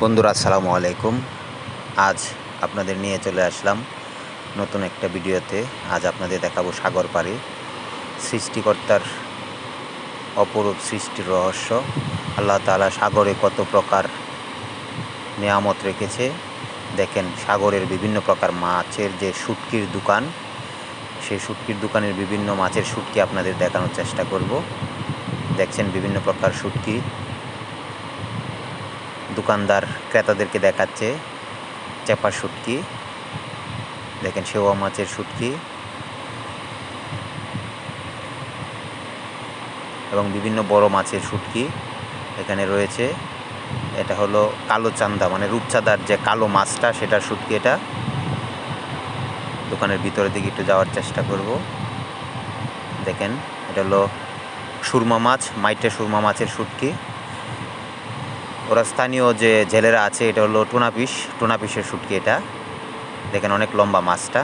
বন্ধুরা আসসালামু আলাইকুম। আজ আপনাদের নিয়ে চলে আসলাম নতুন একটা ভিডিওতে। আজ আপনাদের দেখাবো সাগর পাড়ে সৃষ্টিকর্তার অপরূপ সৃষ্টির রহস্য। আল্লাহ তাআলা সাগরে কত প্রকার নেয়ামত রেখেছে দেখেন। সাগরের বিভিন্ন প্রকার মাছের যে শুটকির দোকান, সেই শুটকির দোকানের বিভিন্ন মাছের শুটকি আপনাদের দেখানোর চেষ্টা করব। দেখছেন বিভিন্ন প্রকার শুটকি দোকানদার ক্রেতাদেরকে দেখাচ্ছে। চেপা শুটকি দেখেন, সেওয়া মাছের শুটকি এবং বিভিন্ন বড় মাছের শুটকি এখানে রয়েছে। এটা হলো কালো চান্দা, মানে রূপচাঁদার যে কালো মাছটা, সেটার শুটকি এটা। দোকানের ভিতরের দিকে একটু যাওয়ার চেষ্টা করব। দেখেন, এটা হলো সুরমা মাছ, মাইটে সুরমা মাছের শুটকি। ওরা স্থানীয় যে জেলেরা আছে, এটা হলো টুনা পিসের শুটকি এটা। দেখেন অনেক লম্বা মাছটা।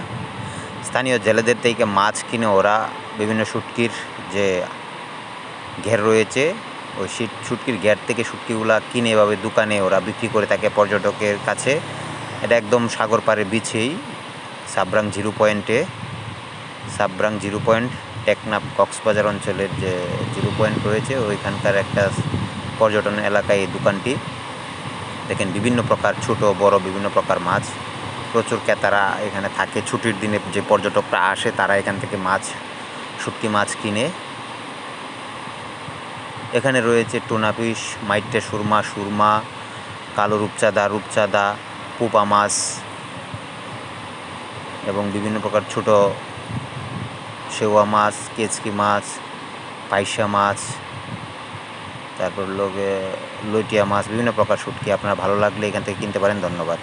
স্থানীয় জেলেদের থেকে মাছ কিনে ওরা বিভিন্ন শুটকির যে ঘের রয়েছে, ওই শুটকির ঘের থেকে শুটকিগুলা কিনে এভাবে দোকানে ওরা বিক্রি করে থাকে পর্যটকের কাছে। এটা একদম সাগর পাড়ের বিচেই সাবরাং জিরো পয়েন্ট টেকনাফ কক্সবাজার অঞ্চলের যে জিরো পয়েন্ট রয়েছে, ওইখানকার একটা পর্যটন এলাকায় এই দোকানটি। দেখেন বিভিন্ন প্রকার ছোট বড় বিভিন্ন প্রকার মাছ। প্রচুর ক্রেতারা এখানে থাকে। ছুটির দিনে যে পর্যটকরা আসে, তারা এখান থেকে শুটকি মাছ কিনে। এখানে রয়েছে টুনা ফিশ, মাইটে সুরমা, কালো রূপচাঁদা, পোপা মাছ এবং বিভিন্ন প্রকার ছোট সেওয়া মাছ, কেচকি মাছ, পাইসা মাছ, তারপর লইটিয়া মাছ, বিভিন্ন প্রকার শুটকি। আপনার ভালো লাগলে এখান থেকে কিনতে পারেন। ধন্যবাদ।